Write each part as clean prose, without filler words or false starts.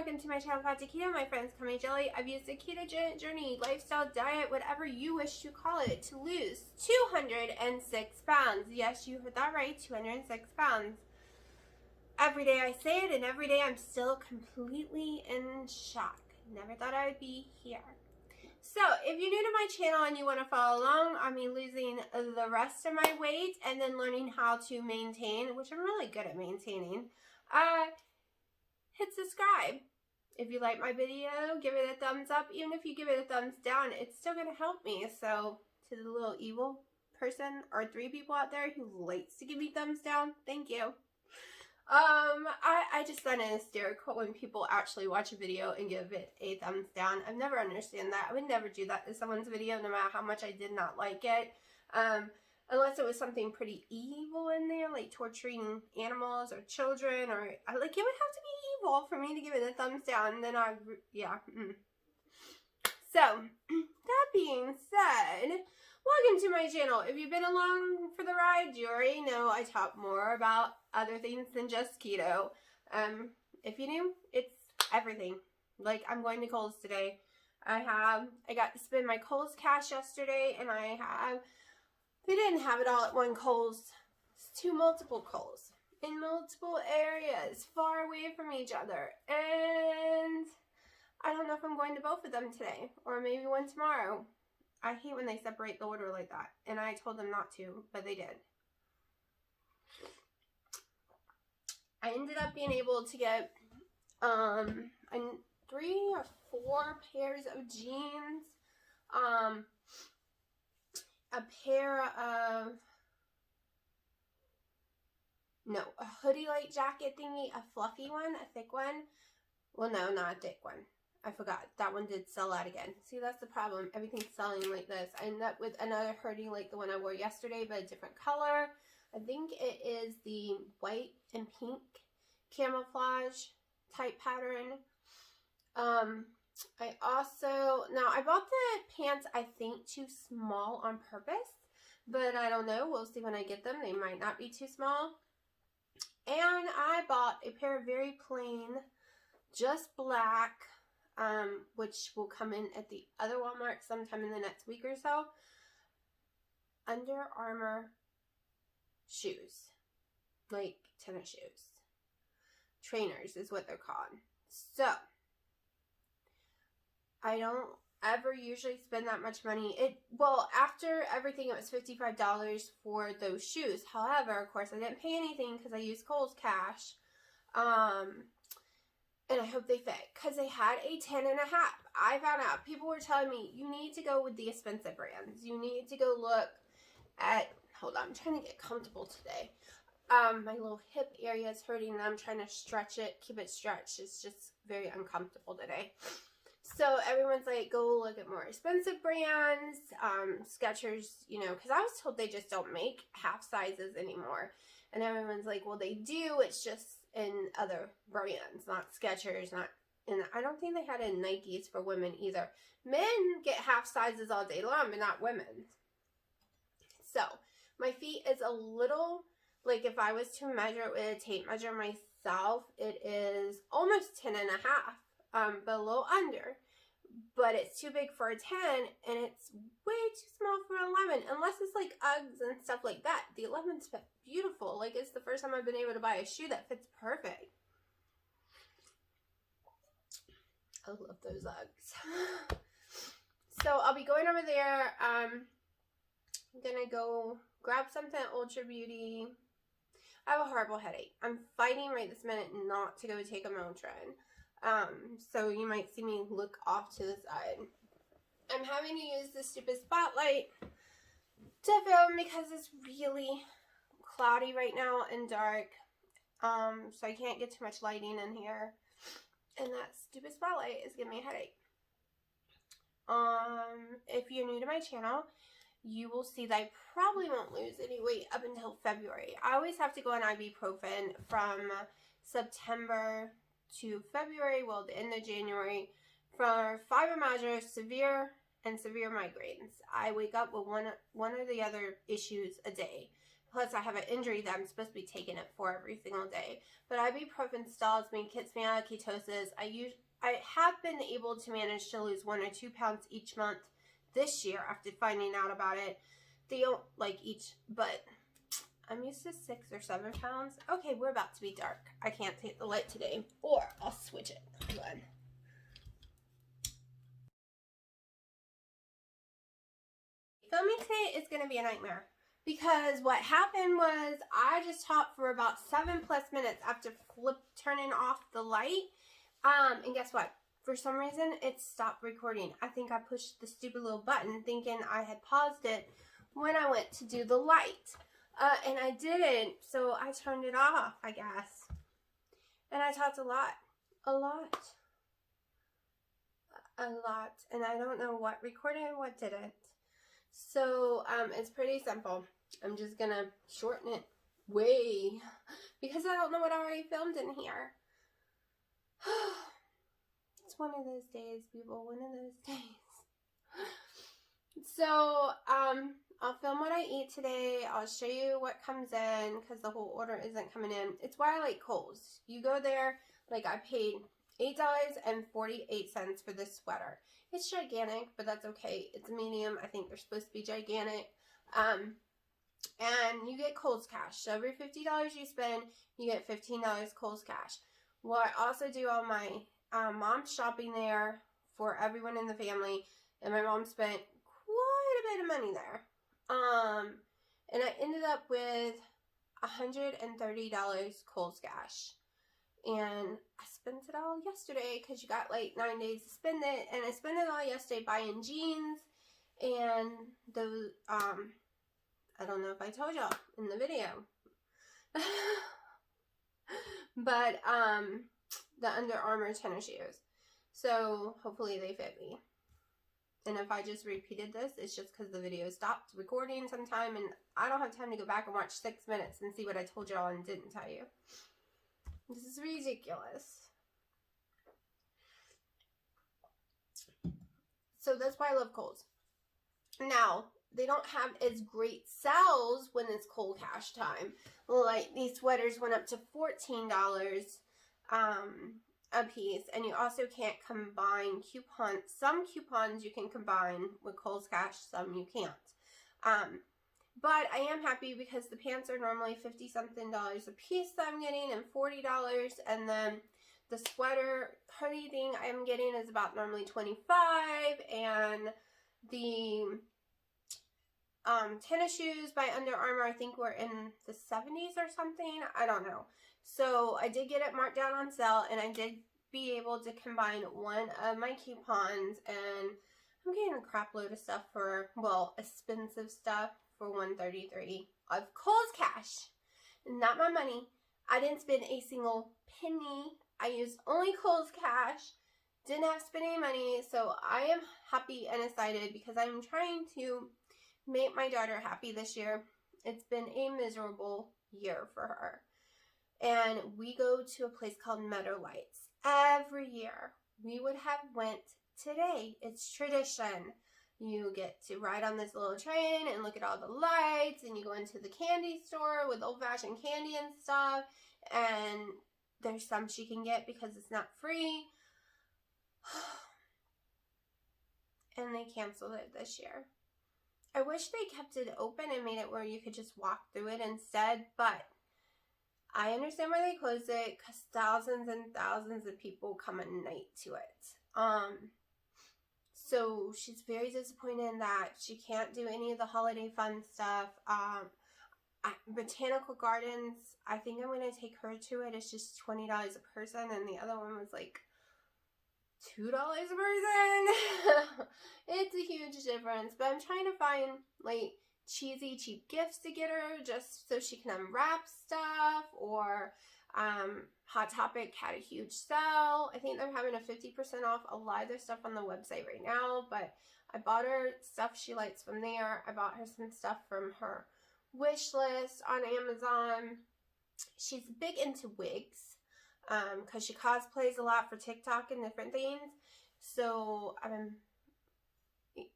welcome to my channel, KETO. My friends, call me Jelly. I've used a ketogenic journey, lifestyle, diet, whatever you wish to call it, to lose 206 pounds. Yes, you heard that right, 206 pounds. Every day I say it, and every day I'm still completely in shock. Never thought I would be here. So, if you're new to my channel and you want to follow along on me losing the rest of my weight and then learning how to maintain, which I'm really good at maintaining, hit subscribe. If you like my video, give it a thumbs up. Even if you give it a thumbs down, it's still going to help me. So, to the little evil person or 3 people out there who likes to give me thumbs down, thank you. I just find it hysterical when people actually watch a video and give it a thumbs down. I've never understood that. I would never do that to someone's video, no matter how much I did not like it. Unless it was something pretty evil in there, like torturing animals or children, or like it would have to be evil for me to give it a thumbs down. And then So, that being said, welcome to my channel. If you've been along for the ride, you already know I talk more about other things than just keto. If you're new, it's everything. Like, I'm going to Kohl's today. I got to spend my Kohl's cash yesterday, and they didn't have it all at one Kohl's. It's 2 multiple Kohl's in multiple areas, far away from each other. And I don't know if I'm going to both of them today, or maybe one tomorrow. I hate when they separate the order like that, and I told them not to, but they did. I ended up being able to get 3 or 4 pairs of jeans, a hoodie-like jacket thingy, a fluffy one, a thick one. Well, no, not a thick one. I forgot. That one did sell out again. See, that's the problem. Everything's selling like this. I ended up with another hoodie like the one I wore yesterday, but a different color. I think it is the white and pink camouflage type pattern. I bought the pants, I think, too small on purpose, but I don't know. We'll see when I get them. They might not be too small. And I bought a pair of very plain, just black, which will come in at the other Walmart sometime in the next week or so, Under Armour shoes, like tennis shoes. Trainers is what they're called. So, I don't ever usually spend that much money. After everything, it was $55 for those shoes. However, of course, I didn't pay anything because I used Kohl's cash. And I hope they fit, because they had a 10.5. I found out, people were telling me, you need to go with the expensive brands. You need to go look at, hold on, I'm trying to get comfortable today. My little hip area is hurting, and I'm trying to stretch it, keep it stretched. It's just very uncomfortable today. So everyone's like, go look at more expensive brands, Skechers, because I was told they just don't make half sizes anymore. And everyone's like, well, they do, it's just in other brands, not Skechers, and I don't think they had in Nikes for women either. Men get half sizes all day long, but not women. So, my feet is a little, like if I was to measure it with a tape measure myself, it is almost 10.5, but a little under. But it's too big for a 10, and it's way too small for an 11, unless it's like Uggs and stuff like that. The 11's fit beautiful. Like, it's the first time I've been able to buy a shoe that fits perfect. I love those Uggs. So, I'll be going over there. I'm gonna go grab something at Ultra Beauty. I have a horrible headache. I'm fighting right this minute not to go take a Motrin. So you might see me look off to the side. I'm having to use the stupid spotlight to film because it's really cloudy right now and dark. So I can't get too much lighting in here. And that stupid spotlight is giving me a headache. If you're new to my channel, you will see that I probably won't lose any weight up until February. I always have to go on ibuprofen from September to February, well, the end of January, for fibromyalgia, severe migraines. I wake up with one or the other issues a day. Plus, I have an injury that I'm supposed to be taking it for every single day. But ibuprofen stalls me, gets me out of ketosis. I have been able to manage to lose 1 or 2 pounds each month this year after finding out about it. They don't like each, but I'm used to 6 or 7 pounds. Okay, we're about to be dark. I can't take the light today, or I'll switch it. Hold on. Filming today is going to be a nightmare. Because what happened was I just talked for about 7+ minutes after turning off the light. And guess what? For some reason, it stopped recording. I think I pushed the stupid little button thinking I had paused it when I went to do the light. And I didn't, so I turned it off, I guess. And I talked a lot. A lot. And I don't know what recorded and what didn't. So, it's pretty simple. I'm just gonna shorten it way because I don't know what I already filmed in here. It's one of those days, people. One of those days. So, I'll film what I eat today. I'll show you what comes in because the whole order isn't coming in. It's why I like Kohl's. You go there, like I paid $8.48 for this sweater. It's gigantic, but that's okay. It's a medium. I think they're supposed to be gigantic. And you get Kohl's cash. So every $50 you spend, you get $15 Kohl's cash. Well, I also do all my mom's shopping there for everyone in the family. And my mom spent quite a bit of money there. And I ended up with $130 Kohl's cash. And I spent it all yesterday because you got like 9 days to spend it. And I spent it all yesterday buying jeans and those, I don't know if I told y'all in the video. But, the Under Armour tennis shoes. So, hopefully they fit me. And if I just repeated this, it's just because the video stopped recording sometime. And I don't have time to go back and watch 6 minutes and see what I told y'all and didn't tell you. This is ridiculous. So that's why I love Kohl's. Now, they don't have as great sales when it's Kohl cash time. Like these sweaters went up to $14 a piece. And you also can't combine coupons. Some coupons you can combine with Kohl's cash, some you can't. But I am happy because the pants are normally $50-something a piece that I'm getting and $40. And then the sweater hoodie thing I'm getting is about normally $25. And the tennis shoes by Under Armour I think were in the 70s or something. I don't know. So I did get it marked down on sale and I did be able to combine one of my coupons. And I'm getting a crap load of stuff for, well, expensive stuff for $133 of Kohl's cash. Not my money. I didn't spend a single penny. I used only Kohl's cash. Didn't have to spend any money. So I am happy and excited because I'm trying to make my daughter happy this year. It's been a miserable year for her. And we go to a place called Meadow Lights every year. We would have went today. It's tradition. You get to ride on this little train and look at all the lights, and you go into the candy store with old-fashioned candy and stuff, and there's some she can get because it's not free. And they canceled it this year. I wish they kept it open and made it where you could just walk through it instead, but I understand why they closed it because thousands and thousands of people come at night to it. So she's very disappointed in that. She can't do any of the holiday fun stuff. Botanical Gardens, I think I'm going to take her to it. It's just $20 a person, and the other one was like $2 a person. It's a huge difference, but I'm trying to find like cheesy, cheap gifts to get her just so she can unwrap stuff, or Hot Topic had a huge sale. I think they're having a 50% off a lot of their stuff on the website right now, but I bought her stuff she likes from there. I bought her some stuff from her wish list on Amazon. She's big into wigs because she cosplays a lot for TikTok and different things. So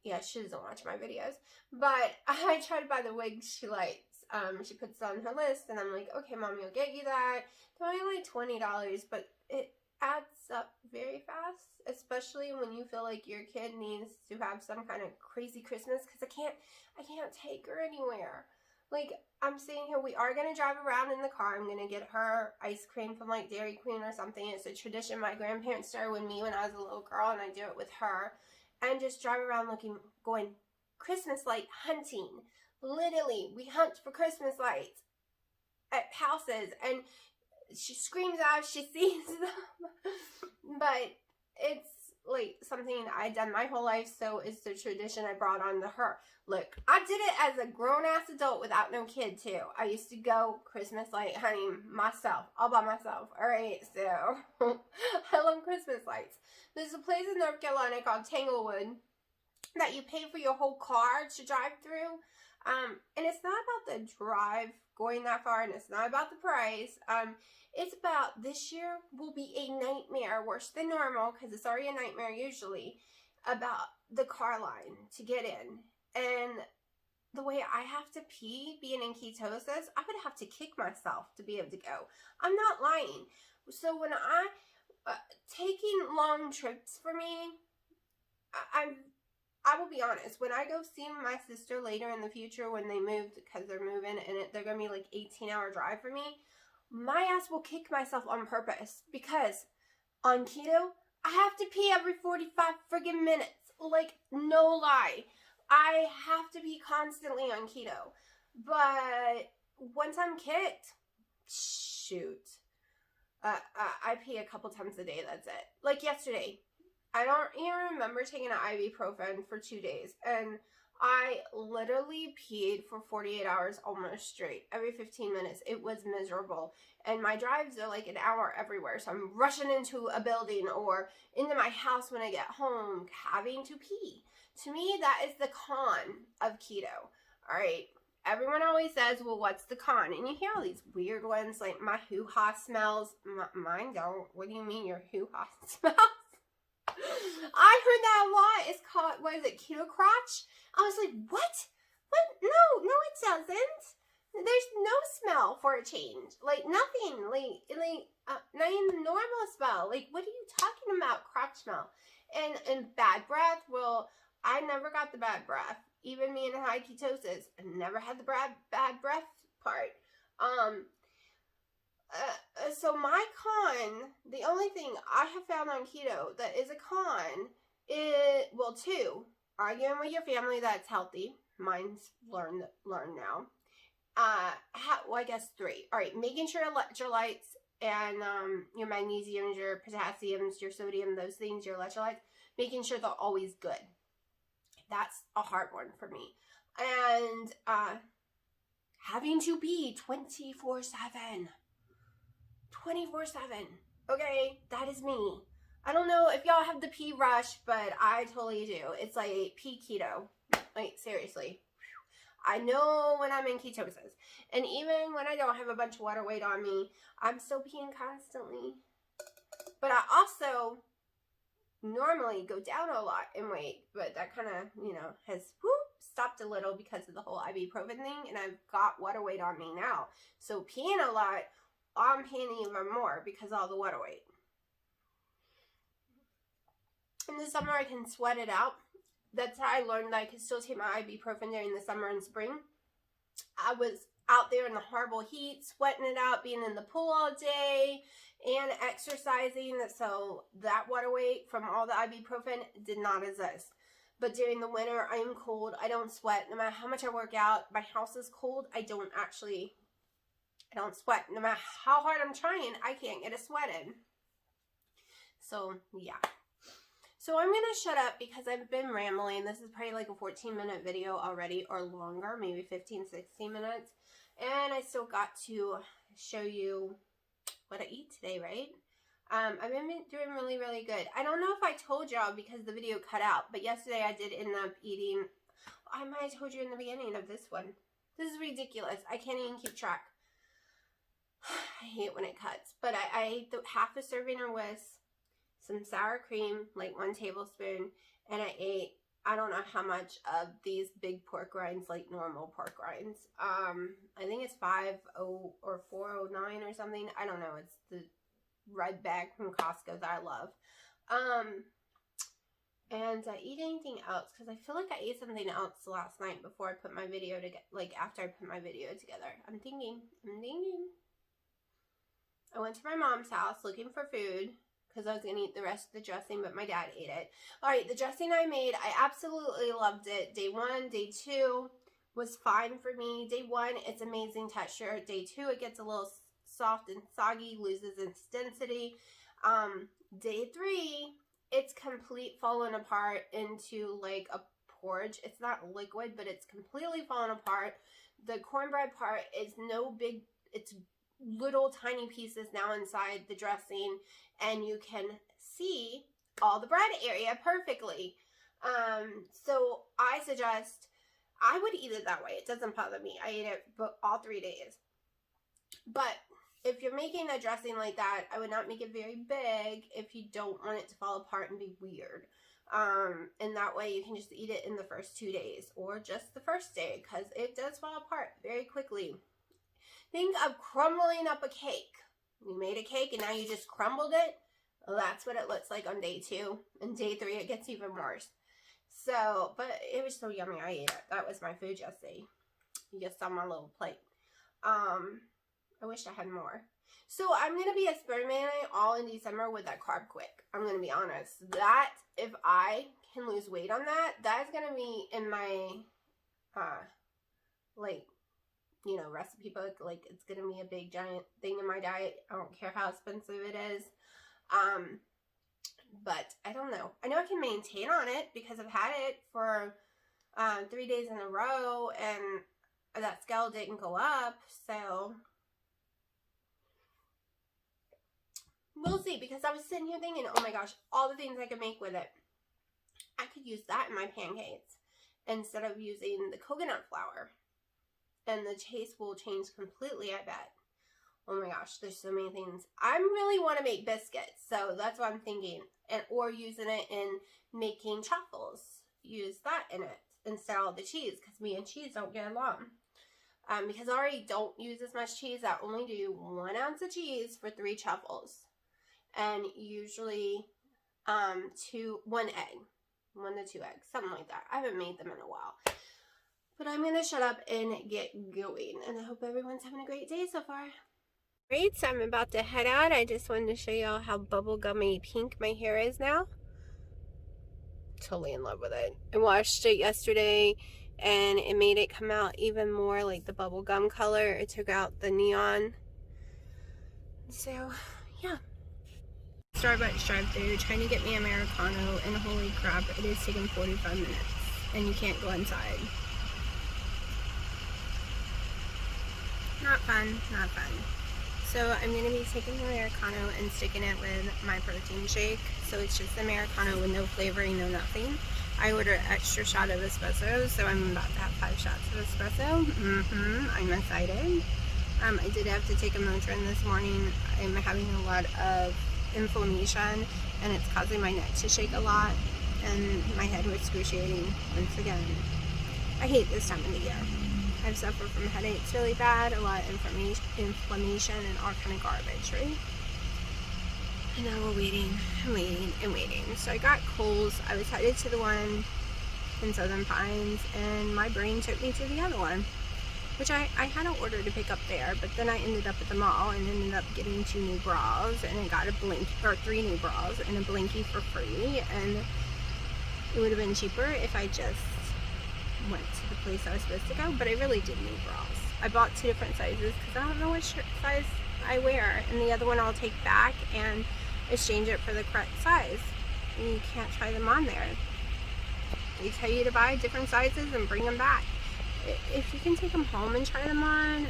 yeah, she doesn't watch my videos, but I try to buy the wigs she likes. She puts it on her list, and I'm like, okay, Mommy, I'll get you that. They're only like $20, but it adds up very fast, especially when you feel like your kid needs to have some kind of crazy Christmas, because I can't take her anywhere. Like, I'm saying here, we are going to drive around in the car. I'm going to get her ice cream from like Dairy Queen or something. It's a tradition my grandparents started with me when I was a little girl, and I do it with her. And just drive around going Christmas light hunting. Literally, we hunt for Christmas lights at houses, and she screams out if she sees them. But it's like something I've done my whole life, so it's the tradition I brought on to her. Look, I did it as a grown-ass adult without no kid, too. I used to go Christmas light hunting myself, all by myself. All right, so I love Christmas lights. There's a place in North Carolina called Tanglewood that you pay for your whole car to drive through. And it's not about the drive going that far, and it's not about the price. It's about this year will be a nightmare, worse than normal, because it's already a nightmare usually, about the car line to get in. And the way I have to pee, being in ketosis, I would have to kick myself to be able to go. I'm not lying. So when taking long trips for me, I will be honest, when I go see my sister later in the future when they move, because they're moving and they're going to be like 18-hour drive for me, my ass will kick myself on purpose, because on keto, I have to pee every 45 friggin' minutes. Like, no lie. I have to pee constantly on keto. But once I'm kicked, shoot. I pee a couple times a day, that's it. Like yesterday. I don't even remember taking an ibuprofen for 2 days, and I literally peed for 48 hours almost straight, every 15 minutes. It was miserable, and my drives are like an hour everywhere, so I'm rushing into a building or into my house when I get home, having to pee. To me, that is the con of keto. All right, everyone always says, well, what's the con? And you hear all these weird ones, like my hoo-ha smells. Mine don't. What do you mean your hoo-ha smells? I heard that a lot. It's called, what is it, keto crotch? I was like, what? What? No, it doesn't. There's no smell for a change. Like, nothing. Not even normal smell. Like, what are you talking about, crotch smell? And bad breath, well, I never got the bad breath. Even me in high ketosis, I never had the bad breath part. So my con, the only thing I have found on keto that is a con is, well, two, arguing with your family that's healthy. Mine's learned now. Well, I guess three. All right, making sure electrolytes and your magnesiums, your potassiums, your sodium, those things, your electrolytes, making sure they're always good. That's a hard one for me. And having to be 24/7. 24/7. Okay, that is me. I don't know if y'all have the pee rush, but I totally do. It's like pee keto. Like, seriously. I know when I'm in ketosis. And even when I don't have a bunch of water weight on me, I'm still peeing constantly. But I also normally go down a lot in weight, but that kind of, has stopped a little because of the whole ibuprofen thing, and I've got water weight on me now. So peeing a lot, I'm peeing even more because of all the water weight. In the summer, I can sweat it out. That's how I learned that I could still take my ibuprofen during the summer and spring. I was out there in the horrible heat, sweating it out, being in the pool all day, and exercising. So that water weight from all the ibuprofen did not exist. But during the winter, I am cold. I don't sweat. No matter how much I work out, my house is cold. I don't sweat. No matter how hard I'm trying, I can't get a sweat in. So, yeah. So I'm going to shut up because I've been rambling. This is probably like a 14-minute video already, or longer, maybe 15, 16 minutes. And I still got to show you what I eat today, right? I've been doing really, really good. I don't know if I told y'all because the video cut out, but yesterday I did end up eating, I might have told you in the beginning of this one. This is ridiculous. I can't even keep track. I hate when it cuts. But I ate half a serving of whisk, some sour cream, like 1 tablespoon, and I ate I don't know how much of these big pork rinds like normal pork rinds. I think it's 5.0 or 4.09 or something. I don't know. It's the red bag from Costco that I love. And eat anything else, because I feel like I ate something else last night before I put my video together, like after I put my video together. I'm thinking. I went to my mom's house looking for food because I was going to eat the rest of the dressing, but my dad ate it. All right, the dressing I made, I absolutely loved it. Day 1, day 2 was fine for me. Day 1, it's amazing texture. Day 2, it gets a little soft and soggy, loses its density. Day 3, it's complete fallen apart into like a porridge. It's not liquid, but it's completely fallen apart. The cornbread part is no big, it's little tiny pieces now inside the dressing, and you can see all the bread area perfectly. So I suggest, I would eat it that way. It doesn't bother me. I ate it all 3 days. But if you're making a dressing like that, I would not make it very big if you don't want it to fall apart and be weird. And that way you can just eat it in the first 2 days or just the first day, because it does fall apart very quickly. Think of crumbling up a cake. You made a cake and now you just crumbled it. Well, that's what it looks like on day 2. And day 3, it gets even worse. So, but it was so yummy. I ate it. That was my food yesterday. You just saw my little plate. I wish I had more. So I'm going to be experimenting all in December with that Carb Quick. I'm going to be honest. That, if I can lose weight on that, that's going to be in my, like, you know, recipe book. Like, it's going to be a big giant thing in my diet. I don't care how expensive it is. But I don't know. I know I can maintain on it because I've had it for 3 days in a row and that scale didn't go up. So we'll see, because I was sitting here thinking, oh my gosh, all the things I could make with it. I could use that in my pancakes instead of using the coconut flour. And the taste will change completely, I bet. Oh my gosh, there's so many things. I really want to make biscuits, so that's what I'm thinking. Or using it in making truffles. Use that in it instead of all the cheese, because me and cheese don't get along. Because I already don't use as much cheese. I only do 1 ounce of cheese for 3 truffles. And usually 1 egg. 1 to 2 eggs, something like that. I haven't made them in a while. But I'm going to shut up and get going. And I hope everyone's having a great day so far. Great, so I'm about to head out. I just wanted to show y'all how bubblegummy pink my hair is now. Totally in love with it. I washed it yesterday and it made it come out even more like the bubblegum color. It took out the neon. So, yeah. Starbucks drive-thru trying to get me Americano, and holy crap, it is taking 45 minutes. And you can't go inside. Not fun, not fun. So I'm going to be taking the Americano and sticking it with my protein shake. So it's just Americano with no flavoring, no nothing. I ordered an extra shot of espresso, so I'm about to have 5 shots of espresso. I'm excited. I did have to take a Motrin this morning. I'm having a lot of inflammation and it's causing my neck to shake a lot and my head was excruciating once again. I hate this time of the year. I've suffered from headaches really bad, a lot of inflammation and all kind of garbage, right? And now we're waiting and waiting and waiting. So I got Kohl's. I was headed to the one in Southern Pines and my brain took me to the other one, which I had an order to pick up there, but then I ended up at the mall and ended up getting 2 new bras, and I got a blinky, or 3 new bras and a blinky for free, and it would have been cheaper if I just went to the place I was supposed to go, but I really did need bras. I bought 2 different sizes because I don't know which size I wear, and the other one I'll take back and exchange it for the correct size, and you can't try them on there. They tell you to buy different sizes and bring them back. If you can take them home and try them on,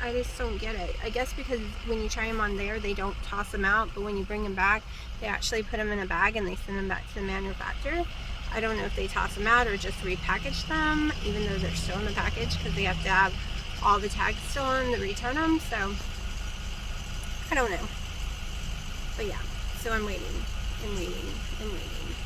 I just don't get it. I guess because when you try them on there, they don't toss them out, but when you bring them back, they actually put them in a bag and they send them back to the manufacturer. I don't know if they toss them out or just repackage them, even though they're still in the package, because they have to have all the tags still on to return them, so I don't know. But yeah, so I'm waiting and waiting and waiting.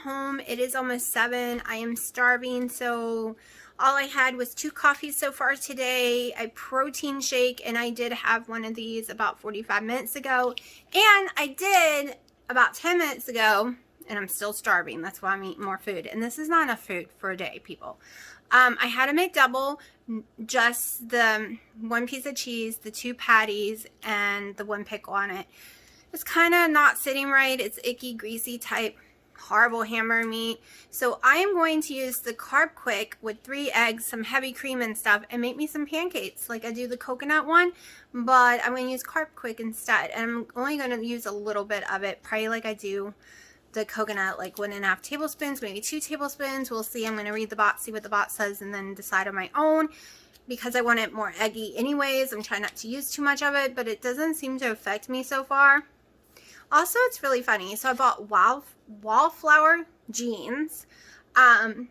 home. It is almost 7. I am starving, so all I had was 2 coffees so far today, a protein shake, and I did have one of these about 45 minutes ago. And I did about 10 minutes ago, and I'm still starving. That's why I'm eating more food. And this is not enough food for a day, people. I had a McDouble, just the 1 piece of cheese, the 2 patties, and the 1 pickle on it. It's kind of not sitting right. It's icky, greasy type, horrible hamburger meat. So I am going to use the Carb Quick with 3 eggs, some heavy cream and stuff, and make me some pancakes like I do the coconut one. But I'm going to use Carb Quick instead. And I'm only going to use a little bit of it, probably like I do the coconut, like 1.5 tablespoons, maybe 2 tablespoons. We'll see. I'm going to read the box, see what the box says, and then decide on my own. Because I want it more eggy anyways. I'm trying not to use too much of it, but it doesn't seem to affect me so far. Also, it's really funny. So I bought Wallflower jeans, and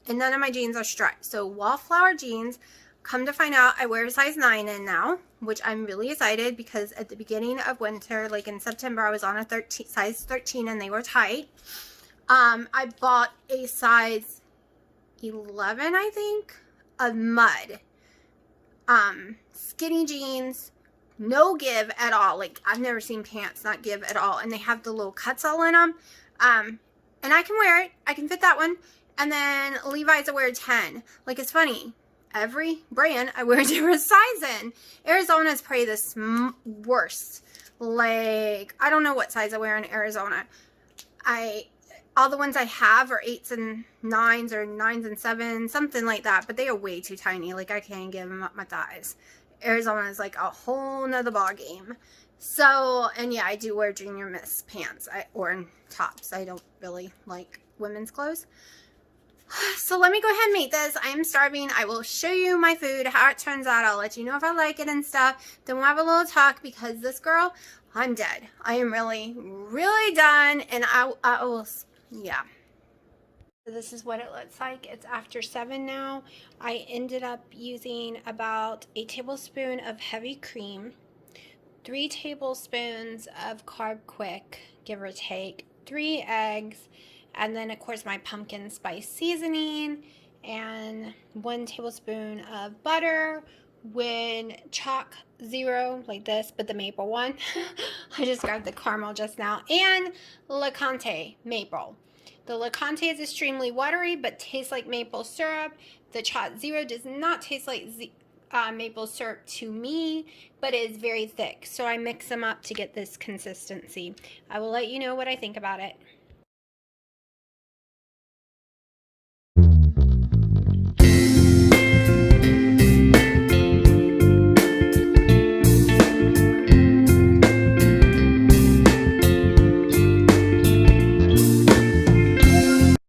none of my jeans are striped. So Wallflower jeans, come to find out, I wear a size 9 in now, which I'm really excited because at the beginning of winter, like in September, I was on a size 13 and they were tight. I bought a size 11, I think, of mud. Skinny jeans. No give at all. Like, I've never seen pants not give at all. And they have the little cuts all in them. And I can wear it. I can fit that one. And then Levi's I wear 10. Like, it's funny. Every brand I wear a different size in. Arizona is probably the worst. Like, I don't know what size I wear in Arizona. All the ones I have are 8s and 9s or 9s and 7s. Something like that. But they are way too tiny. Like, I can't give them up my thighs. Arizona is like a whole nother ball game. So, and yeah, I do wear Junior Miss pants or tops. I don't really like women's clothes. So let me go ahead and make this. I am starving. I will show you my food, how it turns out. I'll let you know if I like it and stuff. Then we'll have a little talk because this girl, I'm dead. I am really, really done. And I will, yeah. So this is what it looks like. It's after 7 now. I ended up using about a tablespoon of heavy cream, 3 tablespoons of Carb Quick, give or take, 3 eggs, and then of course my pumpkin spice seasoning, and 1 tablespoon of butter with chalk 0, like this, but the maple one. I just grabbed the caramel just now, and Le Conte maple. The Le Conte is extremely watery, but tastes like maple syrup. The Chalk 0 does not taste like maple syrup to me, but it is very thick. So I mix them up to get this consistency. I will let you know what I think about it.